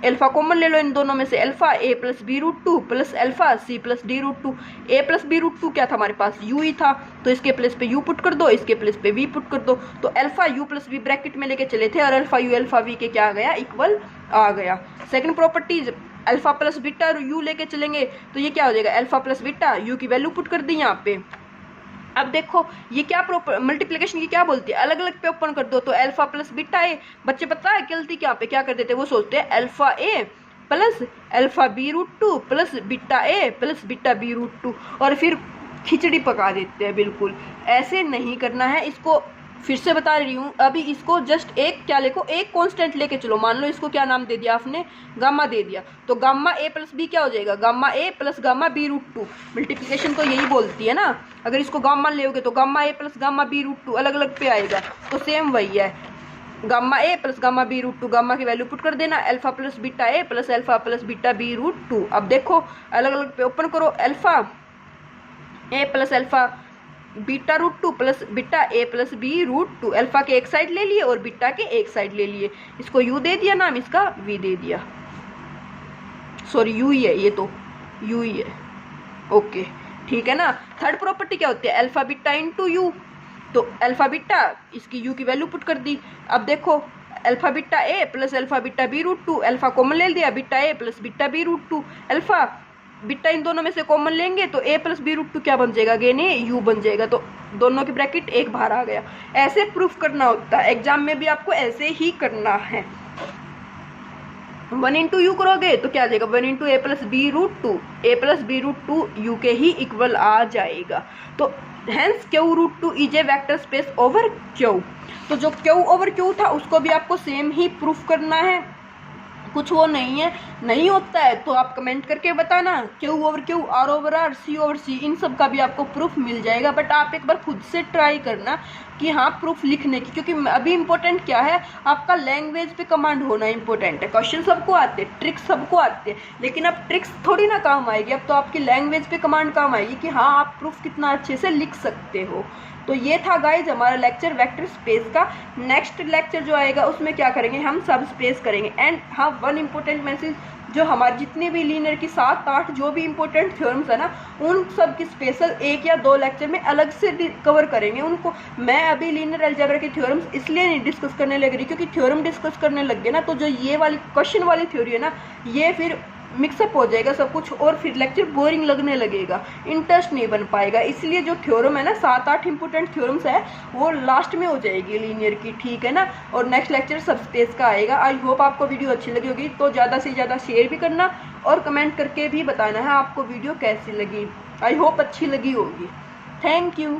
Alpha common ले लो इन दोनों में से, alpha A plus B root two plus alpha C plus D root two. A plus B root two क्या था हमारे पास, you ही था, तो इसके प्लेस पे यू पुट कर दो, इसके प्लेस पे वी पुट कर दो, तो alpha U plus V bracket में लेके चले थे और अल्फा वी के क्या आ गया, इक्वल आ गया। Second properties alpha plus beta you लेके चलेंगे, तो ये क्या हो जाएगा, अल्फा प्लस बीटा, यू की वैल्यू पुट कर दी यहाँ पे। अब देखो ये क्या मल्टीप्लिकेशन की क्या बोलती है, अलग अलग पे ओपन कर दो, तो अल्फा प्लस बीटा ए, बच्चे पता है गलती क्या पे क्या कर देते हैं, वो सोचते हैं alpha A plus alpha B root two plus beta A plus beta B root two, और फिर खिचड़ी पका देते हैं। बिल्कुल ऐसे नहीं करना है, इसको फिर से बता रही हूँ, अभी इसको जस्ट एक क्या लिखो, एक कांस्टेंट लेके चलो। मान लो इसको क्या नाम दे दिया आपने, गामा दे दिया, तो गामा ए प्लस बी क्या हो जाएगा, gamma A plus gamma B root two. Multiplication तो यही बोलती है ना, अगर इसको गामा लोगे तो gamma A plus gamma B root two अलग अलग पे आएगा, तो सेम वही है, gamma A plus gamma B root two, gamma की वैल्यू पुट कर देना, अल्फा प्लस बीटा ए plus alpha plus beta B root two. अब देखो अलग अलग पे ओपन करो, alpha A plus alpha beta root two plus beta A plus B root two, alpha के एक साइड ले लिए और बीटा के एक साइड ले लिए, इसको यू दे दिया नाम, इसका वी दे दिया, सॉरी यू ही है, ये तो यू ही है, ओके ठीक है ना। थर्ड प्रॉपर्टी क्या होती है, अल्फा बीटा इंटू यू, तो अल्फा बीटा इसकी यू की वैल्यू पुट कर दी। अब देखो अल्फा बीटा ए plus alpha beta B root two, alpha common ले लिया, बीटा ए plus beta B root two, alpha beta इन दोनों में से कॉमन लेंगे तो a plus B root two क्या बन जाएगा, अगेन ये u बन जाएगा, तो दोनों की ब्रैकेट एक बाहर आ गया। ऐसे प्रूफ करना होता है, एग्जाम में भी आपको ऐसे ही करना है। 1 इंटू यू करोगे तो क्या आ जाएगा, 1 into A plus B root two, A plus B root two U के ही इक्वल आ जाएगा। तो hence Q root two is a vector space over Q. तो जो क्यू ओवर क्यू था उसको भी आपको सेम ही प्रूफ करना है, कुछ वो नहीं है। नहीं होता है तो आप कमेंट करके बताना, q over Q, are over r, c over c, इन सब का भी आपको प्रूफ मिल जाएगा। बट आप एक बार खुद से ट्राई करना कि हाँ प्रूफ लिखने की, क्योंकि अभी इंपॉर्टेंट क्या है, आपका लैंग्वेज पे कमांड होना इंपॉर्टेंट है। क्वेश्चन सबको आते हैं, ट्रिक्स सबको आते हैं, लेकिन अब ट्रिक्स थोड़ी ना काम आएगी, अब तो आपकी लैंग्वेज पे कमांड काम आएगी कि हाँ आप प्रूफ कितना अच्छे से लिख सकते हो। तो ये था गाइज हमारा लेक्चर वेक्टर स्पेस का। नेक्स्ट लेक्चर जो आएगा उसमें क्या करेंगे, हम सब स्पेस करेंगे। एंड हाँ, वन इम्पोर्टेंट मैसेज, जो हमारे जितने भी लीनियर की 7-8 जो भी इंपॉर्टेंट थ्योरम्स है ना, उन सब की स्पेशल 1 या 2 लेक्चर में अलग से कवर करेंगे उनको। मैं अभी लीनियर अलजेब्रा की थ्योरम्स इसलिए नहीं डिस्कस करने लग रही, क्योंकि थ्योरम डिस्कस करने लग गए ना तो जो ये वाली क्वेश्चन वाली थ्योरी है ना, ये फिर मिक्सअप हो जाएगा सब कुछ, और फिर लेक्चर बोरिंग लगने लगेगा, इंटरेस्ट नहीं बन पाएगा। इसलिए जो थ्योरम है ना, 7-8 इंपॉर्टेंट थ्योरम्स है, वो लास्ट में हो जाएगी लीनियर की, ठीक है ना। और नेक्स्ट लेक्चर सब स्पेस का आएगा। आई होप आपको वीडियो अच्छी लगी होगी, तो ज़्यादा से ज़्यादा शेयर भी करना और कमेंट करके भी बताना है आपको वीडियो कैसी लगी। आई होप अच्छी लगी होगी। Thank you.